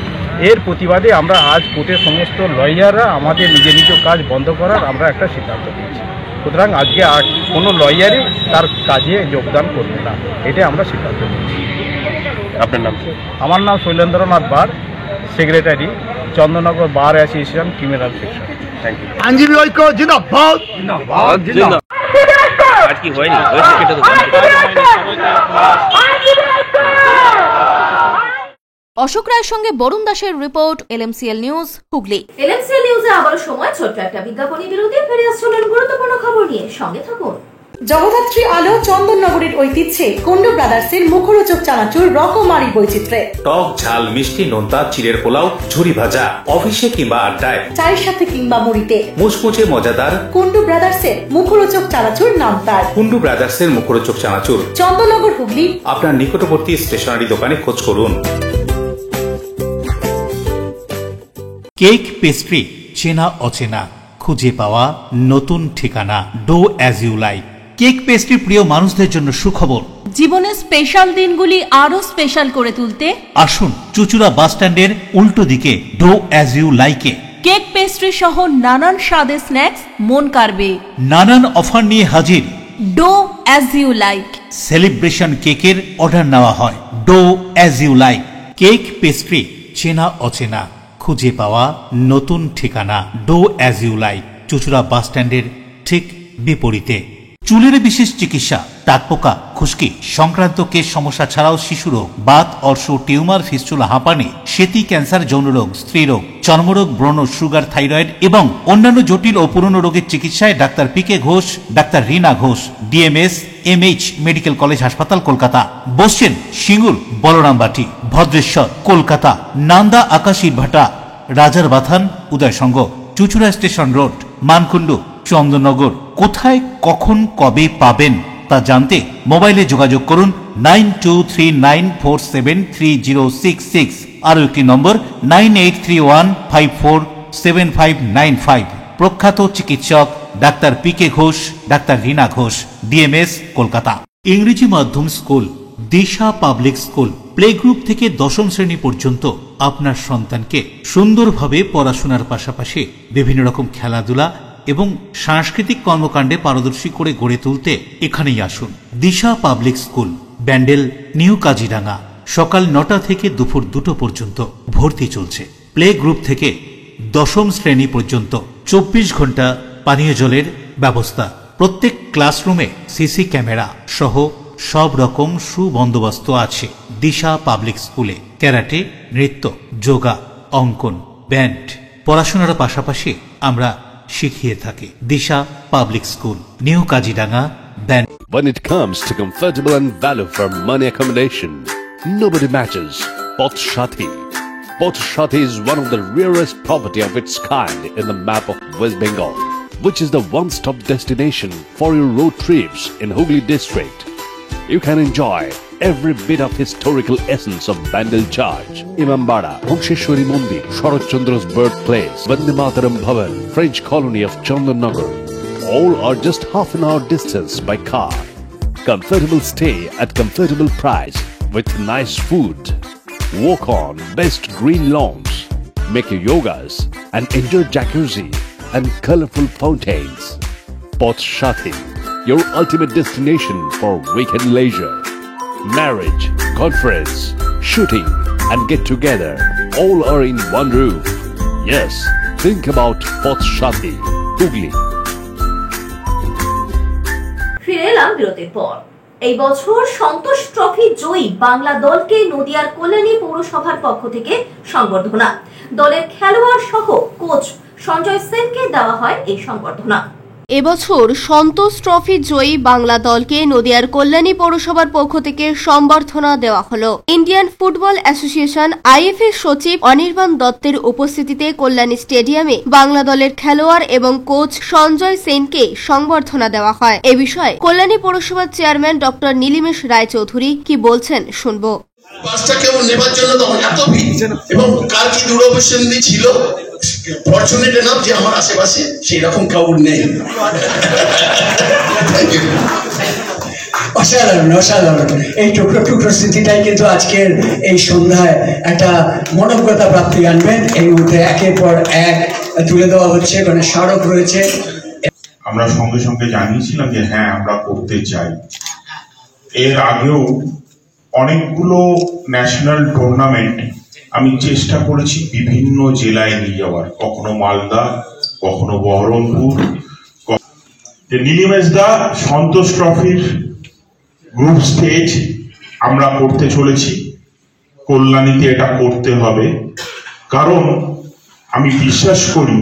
এর প্রতিবাদে আমরা আজ কোর্টের সমস্ত লয়াররা আমাদের নিজ কাজ বন্ধ করার আমরা একটা সিদ্ধান্ত নিয়েছি। সুতরাং আজকে আর কোনো লয়ারই তার কাজে যোগদান করবে না, এটা আমরা সিদ্ধান্ত নিয়েছি। আপনার নাম? আমার নাম Shailendranath Bar, secretary, Chandannagar bar association criminal section. Thank you. আইনজীবী ঐক্য জিন্দাবাদ, জিন্দাবাদ, জিন্দাবাদ। আজ কি হয়নি, হয়েছে কেটে দেবো। অশোক রায়ের সঙ্গে বরুণ দাসের রিপোর্ট, LMCL নিউজ, হুগলি। LMCL নিউজে আবার সময় ছোট্ট একটা বিজ্ঞাপনী বিরতি। ফিরে আসছেন গুরুত্বপূর্ণ খবর নিয়ে, সঙ্গে থাকুন। জগদ্ধাত্রী আলো চন্দননগরের ঐতিহ্যে কুন্ডু ব্রাদার্সের মুখরোচক চানাচুর রকমারি বৈচিত্র্যে টক ঝাল মিষ্টি নোনতা চিড়ের পোলাও ঝুরি ভাজা অফিসে কিংবা আড্ডায় চায়ের সাথে কিংবা মুড়িতে মুচমুচে মজাদার কুন্ডু ব্রাদার্সের মুখরোচক চানাচুর নাম তার। কুন্ডু ব্রাদার্সের মুখরোচক চানাচুর চন্দননগর, হুগলি। আপনার নিকটবর্তী স্টেশনারি দোকানে খোঁজ করুন। কেক পেস্ট্রি, চেনা অচেনা, খুঁজে পাওয়া নতুন ঠিকানা, do as you like. Cake pastry প্রিয় মানুষদের জন্য সুখবর। জীবনের স্পেশাল দিনগুলি আরো স্পেশাল করে তুলতে আসুন চুচুড়া বাস স্ট্যান্ডের উল্টো দিকে ডো অ্যাজ ইউ লাইকে। কেক পেস্ট্রি সহ নানান স্বাদের স্ন্যাক্স মন কাড়বে। নানান অফার নিয়ে হাজির। Dough as you like. Celebration কেকের অর্ডার নেওয়া হয়। Dough as you like. Cake pastry, চেনা অচেনা, খুঁজে পাওয়া নতুন ঠিকানা, do as you like. Chuchura bus স্ট্যান্ডের ঠিক বিপরীতে। চুলের বিশেষ চিকিৎসা, টাকপোকা, খুশকি সংক্রান্ত কেশ সমস্যা ছাড়াও শিশুরোগ, বাত, অর্শ, টিউমার, ফিস্টুলা, হাঁপানি, সেতি, ক্যান্সার, যৌনরোগ, স্ত্রীরোগ, চর্মরোগ, ব্রণ, সুগার, থাইরয়েড এবং অন্যান্য জটিল ও পুরনো রোগের চিকিৎসায় doctor PK Ghosh, doctor Rina Ghosh, DMS MH medical college হাসপাতাল, কলকাতা। বসছেন সিঙ্গুর, বলরামবাটি, ভদ্রেশ্বর, কলকাতা, নান্দা, আকাশ ইটভাটা, রাজার বাথান, উদয়সঙ্গ, চুচুড়া স্টেশন রোড, মানকুণ্ডু, চন্দননগর। কোথায়, কখন, কবে পাবেন তা জানতে মোবাইলে যোগাযোগ করুন 9239473066। আরও একটি নম্বর 9831547595। প্রখ্যাত চিকিৎসক doctor PK Ghosh, doctor Rina Ghosh, DMS, Kolkata. ইংরেজি মাধ্যম স্কুল দিশা পাবলিক স্কুল প্লে গ্রুপ থেকে 10ম শ্রেণী পর্যন্ত আপনার সন্তানকে সুন্দরভাবে পড়াশোনার পাশাপাশি বিভিন্ন রকম খেলাধুলা এবং সাংস্কৃতিক কর্মকাণ্ডে পারদর্শী করে গড়ে তুলতে এখানেই আসুন। Disha public school, Bandel, new Kaziranga. সকাল 9টা থেকে দুপুর 2টো পর্যন্ত ভর্তি চলছে। প্লে গ্রুপ থেকে 10ম শ্রেণী পর্যন্ত 24 ঘন্টা পানীয় জলের ব্যবস্থা। প্রত্যেক ক্লাসরুমে CC ক্যামেরা সহ সব রকম সুবন্দোবস্ত আছে। দিশা পাবলিক স্কুলে ক্যারাটে, নৃত্য, যোগা, অঙ্কন, ব্যান্ড পড়াশোনার পাশাপাশি আমরা শিখিয়ে থাকি। Disha public school, new Kaziranga, ব্যান্ড। When it comes to comfortable and value for money accommodation, nobody matches Poth Shati. Poth Shati is one of the rarest property of its kind in the map of West Bengal, which is the one-stop destination for your road trips in Hooghly district. You can enjoy every bit of historical essence of Bandel Church, Imambara, Bhumsheshwari Mandir, Sharat Chandra's birthplace, Vande Mataram Bhavan, French colony of Chandanagar. All are just half an hour distance by car. Comfortable stay at comfortable price with nice food. Walk on best green lawns, make your yogas and enjoy jacuzzi and colorful fountains. Poth Shati, your ultimate destination for weekend leisure. Marriage, conference, shooting and get together all are in one roof. Yes, think about Poth Shati, Hooghly. ফিরে এলাম বিরতির পর। এই বছর সন্তোষ trophy জয়ী বাংলা দলকে নদিয়ার কল্যাণী পৌরসভার পক্ষ থেকে সংবর্ধনা। দলের খেলোয়াড় সহ কোচ সঞ্জয় সেনকে দেওয়া হয় এই সংবর্ধনা। এবছর সন্তোষ ট্রফি জয়ী বাংলা দলকে নদিয়ার কল্যাণী পৌরসভার পক্ষ থেকে সম্বর্ধনা দেওয়া হলো। ইন্ডিয়ান ফুটবল অ্যাসোসিয়েশন IFA সচিব অনির্বাণ দত্তের উপস্থিতিতে কল্যাণী স্টেডিয়ামে বাংলা দলের খেলোয়াড় এবং কোচ সঞ্জয় সেনকে সংবর্ধনা দেওয়া হয়। এ বিষয়ে কল্যাণী পৌরসভার চেয়ারম্যান ডক্টর নীলিমেশ রায়চৌধুরী কি বলছেন শুনবো। বাসটা কেউ নেবার জন্য তখন এত ভিড় এবং কার কি দুরভিসন্ধি ছিল, ফরচুনেট এনাফ যে আমার আশেপাশে সেই রকম কাউর নেই। অসাধারণ অসাধারণ। এই টুকরো টুকরো স্মৃতিটাই কিন্তু আজকের এই সন্ধ্যায় একটা মনোজ্ঞতা প্রাপ্তি আনবেন। এই মুহূর্তে একের পর এক তুলে দেওয়া হচ্ছে, মানে স্মারক রয়েছে। আমরা সঙ্গে সঙ্গে জানিয়েছিলাম যে হ্যাঁ আমরা করতে চাই। এর আগেও অনেকগুলো ন্যাশনাল টুর্নামেন্ট আমি চেষ্টা করেছি বিভিন্ন জেলায় নিয়ে যাওয়ার, কখনো মালদা, কখনো বহরমপুর। নীলিমেজদা সন্তোষ ট্রফির গ্রুপ স্টেজ আমরা করতে চলেছি, কল্যাণীতে এটা করতে হবে। কারণ আমি বিশ্বাস করি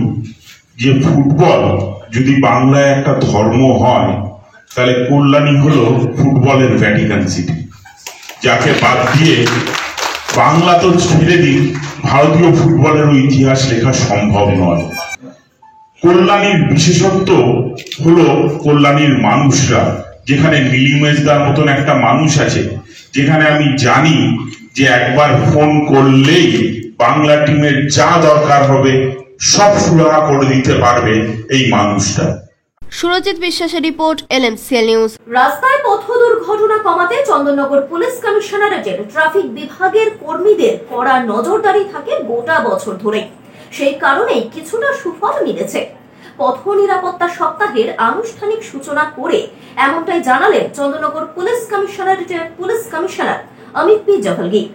যে ফুটবল যদি বাংলায় একটা ধর্ম হয়, তাহলে কল্যাণী হলো ফুটবলের ভ্যাটিকান সিটি, যাকে বাদ দিয়ে বাংলা তো ছেড়ে দিন, ভারতীয় ফুটবলের ইতিহাস লেখা সম্ভব নয়। কল্যাণীর বিশেষত্ব হলো কল্যাণীর মানুষরা, যেখানে নীলিমেজদার মতন একটা মানুষ আছে, যেখানে আমি জানি যে একবার ফোন করলেই বাংলা টিমের যা দরকার হবে সব সুরাহা করে দিতে পারবে এই মানুষটা। সুরজিৎ বিশ্বাসের রিপোর্ট, LMCL নিউজ। রাস্তায় পথ দুর্ঘটনা কমাতে চন্দননগর পুলিশ কমিশনারেটের ট্রাফিক বিভাগের কর্মীদের কড়া নজরদারি থাকে গোটা বছর ধরে। সেই কারণেই কিছুটা সুফল মিলেছে। পথ নিরাপত্তা সপ্তাহের আনুষ্ঠানিক সূচনা করে এমনটাই জানালেন চন্দননগর পুলিশ কমিশনারেটের police commissioner Amit P Javalgi.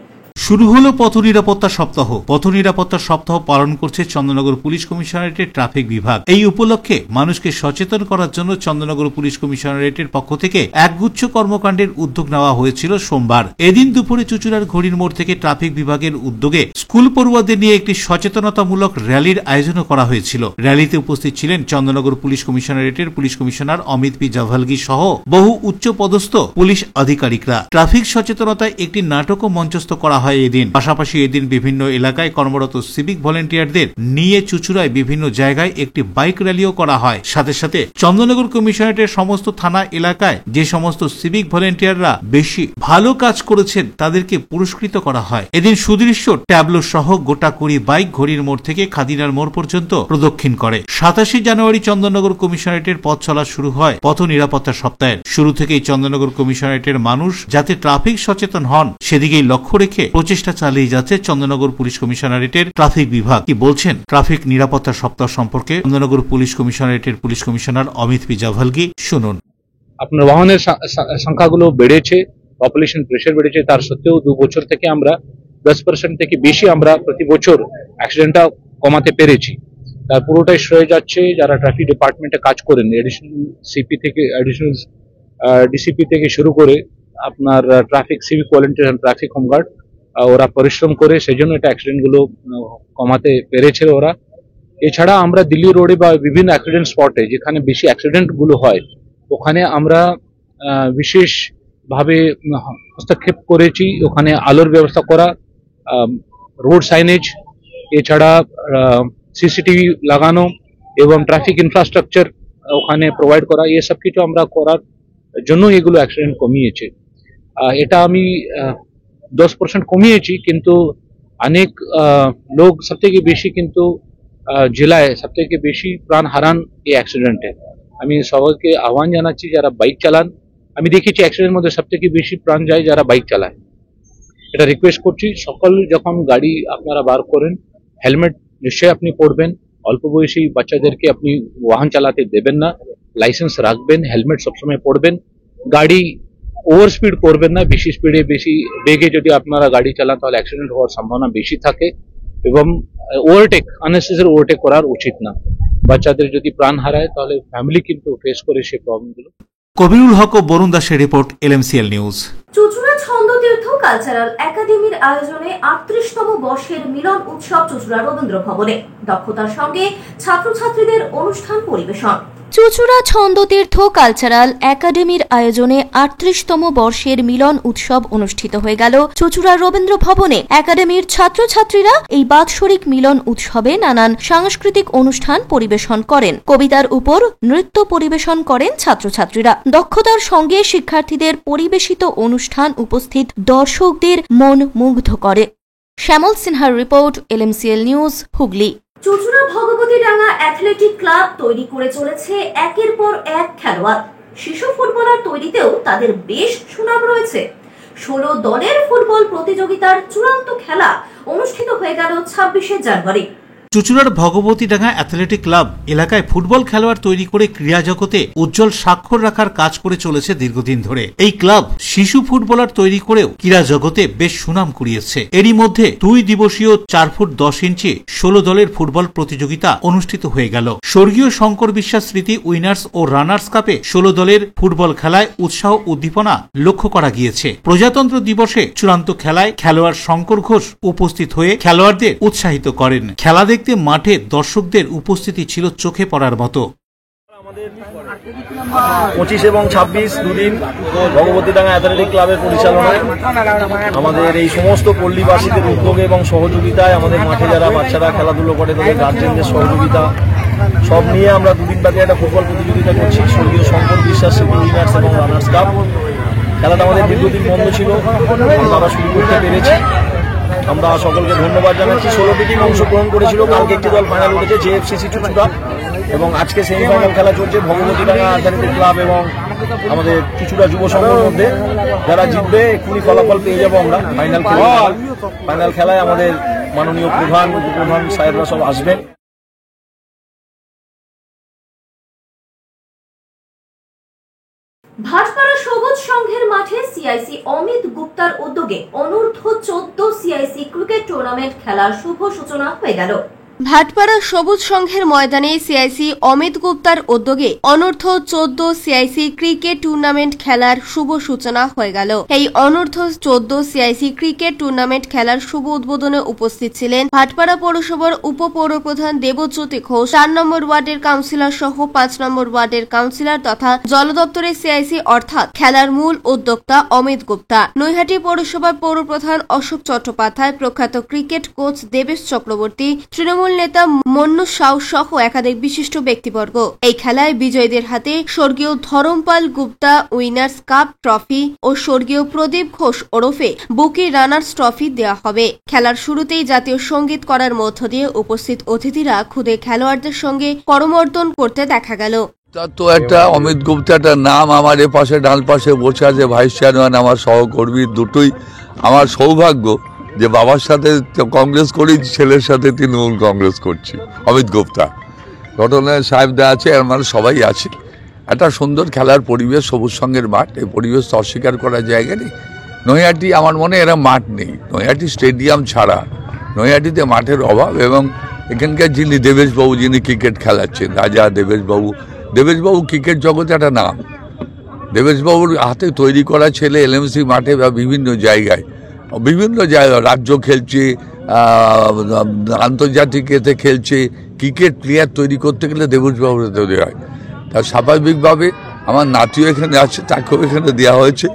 শুরু হলো পথ নিরাপত্তা সপ্তাহ। পথ নিরাপত্তা সপ্তাহ পালন করছে চন্দননগর পুলিশ কমিশনারেটের ট্রাফিক বিভাগ। এই উপলক্ষে মানুষকে সচেতন করার জন্য চন্দননগর পুলিশ কমিশনারেটের পক্ষ থেকে একগুচ্ছ কর্মকাণ্ডের উদ্যোগ নেওয়া হয়েছিল সোমবার। এদিন দুপুরে চুচুড়ার ঘড়ির মোড় থেকে ট্রাফিক বিভাগের উদ্যোগে স্কুল পড়ুয়াদের নিয়ে একটি সচেতনতামূলক র্যালির আয়োজনও করা হয়েছিল। র্যালিতে উপস্থিত ছিলেন চন্দননগর পুলিশ কমিশনারেটের police commissioner Amit P Javalgi সহ বহু উচ্চ পদস্থ পুলিশ আধিকারিকরা। ট্রাফিক সচেতনতায় একটি নাটকও মঞ্চস্থ করা হয় এদিন। পাশাপাশি এদিন বিভিন্ন এলাকায় কর্মরত সিভিক ভলেন্টিয়ারদের নিয়ে চুচুড়ায় বিভিন্ন জায়গায় একটি বাইক র্যালিও করা হয়। সাথে সাথে চন্দননগর কমিশনারেটের সমস্ত থানা এলাকায় যে সমস্ত সিভিক ভলেন্টিয়াররা বেশি ভালো কাজ করেছেন তাদেরকে পুরস্কৃত করা হয়। এদিন সুদৃশ্য ট্যাবলো সহ গোটা 20 বাইক ঘড়ির মোড় থেকে খাদিনার মোড় পর্যন্ত প্রদক্ষিণ করে। 27 জানুয়ারি চন্দননগর কমিশনারেটের পথ চলা শুরু হয় পথ নিরাপত্তা সপ্তাহের। শুরু থেকেই চন্দননগর কমিশনারেটের মানুষ যাতে ট্রাফিক সচেতন হন সেদিকেই লক্ষ্য রেখে প্রচেষ্টা চালিয়ে যাচ্ছে চন্দননগর পুলিশ কমিশনারেটের ট্রাফিক বিভাগ। কি বলছেন ট্রাফিক নিরাপত্তা সপ্তাহ সম্পর্কে চন্দননগর পুলিশ কমিশনারেটের police commissioner Amit P Javalgi, শুনুন। আপনার বাহনের সংখ্যাগুলো বেড়েছে, পপুলেশন প্রেশার বেড়েছে, তার সত্ত্বেও 2 বছর থেকে আমরা 10% থেকে বেশি আমরা প্রতি বছর অ্যাক্সিডেন্টটা কমাতে পেরেছি। তার পুরোটাই শ্রেয় যাচ্ছে যারা ট্রাফিক ডিপার্টমেন্টে কাজ করেন, এডিশনাল সিপি থেকে এডিশনাল ডিসিপি থেকে শুরু করে আপনার traffic civic volunteer, traffic home guard, ওরা পরিশ্রম করে সেজন্য এটা অ্যাক্সিডেন্টগুলো কমাতে পেরেছে ওরা। এছাড়া আমরা দিল্লি রোডে বা বিভিন্ন অ্যাক্সিডেন্ট স্পটে যেখানে বেশি অ্যাক্সিডেন্টগুলো হয় ওখানে আমরা বিশেষভাবে হস্তক্ষেপ করেছি। ওখানে আলোর ব্যবস্থা করা, রোড সাইনেজ, এছাড়া সিসিটিভি লাগানো এবং ট্রাফিক ইনফ্রাস্ট্রাকচার ওখানে প্রোভাইড করা, এসব কিছু আমরা করার জন্য এগুলো অ্যাক্সিডেন্ট কমিয়েছে। এটা আমি 10% কমিয়েছি, কিন্তু অনেক লোক সবথেকে বেশি কিন্তু জেলায় সবথেকে বেশি প্রাণ হারান এই অ্যাক্সিডেন্টে। আমি সবাইকে আহ্বান জানাচ্ছি যারা বাইক চালান, আমি দেখেছি অ্যাক্সিডেন্টের মধ্যে সবথেকে বেশি প্রাণ যায় যারা বাইক চালায়। এটা রিকোয়েস্ট করছি সকল যখন গাড়ি আপনারা বার করেন হেলমেট নিশ্চয়ই আপনি পরবেন। অল্প বয়সী বাচ্চাদেরকে আপনি বাহন চালাতে দেবেন না, লাইসেন্স রাখবেন, হেলমেট সবসময় পরবেন, গাড়ি ওভার স্পিড করবেন না। বেশি স্পিডে বেশি বেগে যদি আপনারা গাড়ি চালান তাহলে অ্যাক্সিডেন্ট হওয়ার সম্ভাবনা বেশি থাকে এবং ওভারটেক আননেসেসারি ওভারটেক করার উচিত না। বাচ্চাদের যদি প্রাণ হারায় তাহলে ফ্যামিলি কিন্তু ফেস করে সেই প্রবলেমগুলো। কবিরুল হক ও বরুণ দাসের রিপোর্ট, LMCL news. Chuchura Chhandatirtha cultural একাডেমির আয়োজনে 38তম বর্ষের মিলন উৎসব চুচুড়া রবীন্দ্র ভবনে। দক্ষতার সঙ্গে ছাত্রছাত্রীদের অনুষ্ঠান পরিবেশন। চুচুড়া ছন্দতীর্থ কালচারাল একাডেমির আয়োজনে 38তম বর্ষের মিলন উৎসব অনুষ্ঠিত হয়ে গেল চুচুড়া রবীন্দ্র ভবনে। একাডেমির ছাত্রছাত্রীরা এই বাৎসরিক মিলন উৎসবে নানান সাংস্কৃতিক অনুষ্ঠান পরিবেশন করেন। কবিতার উপর নৃত্য পরিবেশন করেন ছাত্রছাত্রীরা। দক্ষতার সঙ্গে শিক্ষার্থীদের পরিবেশিত অনুষ্ঠান উপস্থিত দর্শকদের মন মুগ্ধ করে। শ্যামল সিনহার রিপোর্ট, LMCL news, Hooghly. Chuchura Bhagabati Danga athletic club তৈরি করে চলেছে একের পর এক খেলোয়াড়। শিশু ফুটবলার তৈরিতেও তাদের বেশ সুনাম রয়েছে। 16 দলের ফুটবল প্রতিযোগিতার চূড়ান্ত খেলা অনুষ্ঠিত হয়ে গেল 26শে জানুয়ারি। চুঁচুড়ার ভগবতীডাঙ্গা অ্যাথলেটিক ক্লাব এলাকায় ফুটবল খেলোয়াড় তৈরি করে ক্রীড়া জগতে উজ্জ্বল স্বাক্ষর রাখার কাজ করে চলেছে দীর্ঘদিন ধরে। এই ক্লাব শিশু ফুটবলার তৈরি করেও ক্রীড়া জগতে বেশ সুনাম কুড়িয়েছে। এরই মধ্যে 2 দিবসীয় 4 ফুট 10 ইঞ্চি 16 দলের ফুটবল প্রতিযোগিতা অনুষ্ঠিত হয়ে গেল। স্বর্গীয় শঙ্কর বিশ্বাস স্মৃতি উইনার্স ও রানার্স কাপে 16 দলের ফুটবল খেলায় উৎসাহ উদ্দীপনা লক্ষ্য করা গিয়েছে। প্রজাতন্ত্র দিবসে চূড়ান্ত খেলায় খেলোয়াড় শঙ্কর ঘোষ উপস্থিত হয়ে খেলোয়াড়দের উৎসাহিত করেন। খেলা দেখতে মাঠে দর্শকদের উপস্থিতি ছিল চোখে পড়ার মতো। 25 এবং 26 দুদিন ভগবতীডাঙ্গা অ্যাথলেটিক ক্লাবের পরিচালনায় আমাদের এই সমস্ত পল্লীবাসীদের উদ্যোগে এবং সহযোগিতায় আমাদের মাঠে যারা বাচ্চারা খেলাধুলো করে তাদের গার্জেনদের সহযোগিতা সব নিয়ে আমরা দুদিন ব্যাপী একটা ফুটবল প্রতিযোগিতা করছি। স্বর্গীয় শঙ্কর বিশ্বাস উইনার্স এবং রানার্স কাপ খেলাটা আমাদের দীর্ঘদিন বন্ধ ছিল, আমরা শুরু করতে পেরেছি। আমরা সকলকে ধন্যবাদ জানাচ্ছি। 16টি টিম অংশগ্রহণ করেছিল। কালকে একটি দল ফাইনাল উঠেছে জেএফসিসি চুঁচুড়া, এবং আজকে সেমিফাইনাল খেলা চলছে ভগবতীডাঙ্গা অ্যাথলেটিক ক্লাব এবং আমাদের চুঁচুড়া যুব সংঘের মধ্যে। যারা জিতবে এক্ষুনি ফলাফল পেয়ে যাবো আমরা। ফাইনাল খেলায় আমাদের মাননীয় প্রধান উপপ্রধান সাহেবরা সব আসবেন। ভাটপাড়া সবুজ সংঘের মাঠে সিআইসি অমিত গুপ্তার উদ্যোগে অনূর্ধ্ব 14 সিআইসি ক্রিকেট টুর্নামেন্ট খেলার শুভ সূচনা হয়ে গেল। ভাটপাড়া সবুজ সংঘের ময়দানে সিআইসি অমিত গুপ্তার উদ্যোগে অনূর্ধ্ব 14 সিআইসি ক্রিকেট টুর্নামেন্ট খেলার শুভ সূচনা হয়ে গেল। এই অনূর্ধ্ব 14 সিআইসি ক্রিকেট টুর্নামেন্ট খেলার শুভ উদ্বোধনে উপস্থিত ছিলেন ভাটপাড়া পৌরসভার উপপৌরপ্রধান দেবজ্যোতি ঘোষ, 4 নম্বর ওয়ার্ডের কাউন্সিলর সহ 5 নম্বর ওয়ার্ডের কাউন্সিলর তথা জল দপ্তরের সিআইসি অর্থাৎ খেলার মূল উদ্যোক্তা অমিত গুপ্তা, নৈহাটি পৌরসভার পৌরপ্রধান অশোক চট্টোপাধ্যায়, প্রখ্যাত ক্রিকেট কোচ দেবেশ চক্রবর্তী, তৃণমূল নেতা মন্নু সাউ সহ একাধিক বিশিষ্ট ব্যক্তিবর্গ। এই খেলায় বিজয়ীদের হাতে স্বর্গীয় Dharampal Gupta winners cup trophy ও স্বর্গীয় প্রদীপ ঘোষ ওরফে বুকি রানার্স ট্রফি দেওয়া হবে। খেলার শুরুতেই জাতীয় সঙ্গীত করার মধ্য দিয়ে উপস্থিত অতিথিরা খুদে খেলোয়াড়দের সঙ্গে করমর্দন করতে দেখা গেল। তো একটা অমিত গুপ্তাটার নাম আমার এ পাশে ডান পাশে বসে আছে ভাইস চেয়ারম্যান, আমার সহকর্মী দুটোই। আমার সৌভাগ্য যে বাবার সাথে কংগ্রেস করি, ছেলের সাথে তৃণমূল কংগ্রেস করছি। অমিত গুপ্তা ঘটনায় সাহেবদা আছে, আমার সবাই আছে। একটা সুন্দর খেলার পরিবেশ, সবুজ সঙ্গের মাঠ, এই পরিবেশ তো অস্বীকার করার জায়গা নেই। নৈহাটি আমার মনে এরা মাঠ নেই, নৈহাটি স্টেডিয়াম ছাড়া নৈহাটিতে মাঠের অভাব। এবং এখানকার যিনি দেবেশবাবু, যিনি ক্রিকেট খেলাচ্ছেন, রাজা দেবেশবাবু ক্রিকেট জগতে একটা নাম। দেবেশবাবুর হাতে তৈরি করা ছেলে এলএমসি মাঠে বা বিভিন্ন জায়গায় রাজ্য খেলছে, আন্তর্জাতিক এতে খেলছে। ক্রিকেট প্লেয়ার তৈরি করতে গেলে দেবেশবাবুর তৈরি হয়। তা স্বাভাবিকভাবে আমার নাতিও এখানে আছে, তাকেও এখানে দেওয়া হয়েছে।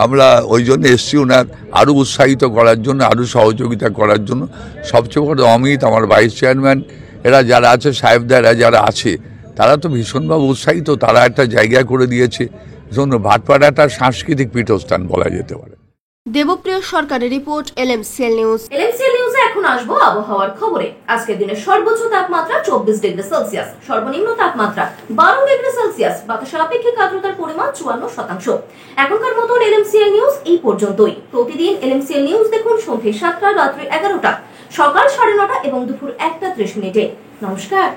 আমরা ওই জন্য এসছি ওনার আরও উৎসাহিত করার জন্য, আরও সহযোগিতা করার জন্য। সবচেয়ে বড় অমিত, আমার ভাইস চেয়ারম্যান, এরা যারা আছে, সাহেবদারা যারা আছে, তারা তো ভীষণভাবে উৎসাহিত। তারা একটা জায়গা করে দিয়েছে। জন্য ভাটপাড়াটা সাংস্কৃতিক পীঠস্থান বলা যেতে পারে। দেবপ্রিয় সরকারের রিপোর্ট, এলএমসিএল নিউজ। এলএমসিএল নিউজে এখন আসবো আবহাওয়ার খবরে। আজকের দিনের সর্বোচ্চ তাপমাত্রা 24 ডিগ্রি সেলসিয়াস, সর্বনিম্ন তাপমাত্রা 12 ডিগ্রি সেলসিয়াস, বাতাসের আপেক্ষিক আর্দ্রতার পরিমাণ 54%। এখনকার মতো এলএমসিএল নিউজ এই পর্যন্তই। প্রতিদিন এলএমসিএল নিউজ দেখুন সন্ধ্যে 7টা, রাত্রি 11টা, সকাল 9:30 এবং দুপুর 1টা 30 মিনিটে। নমস্কার।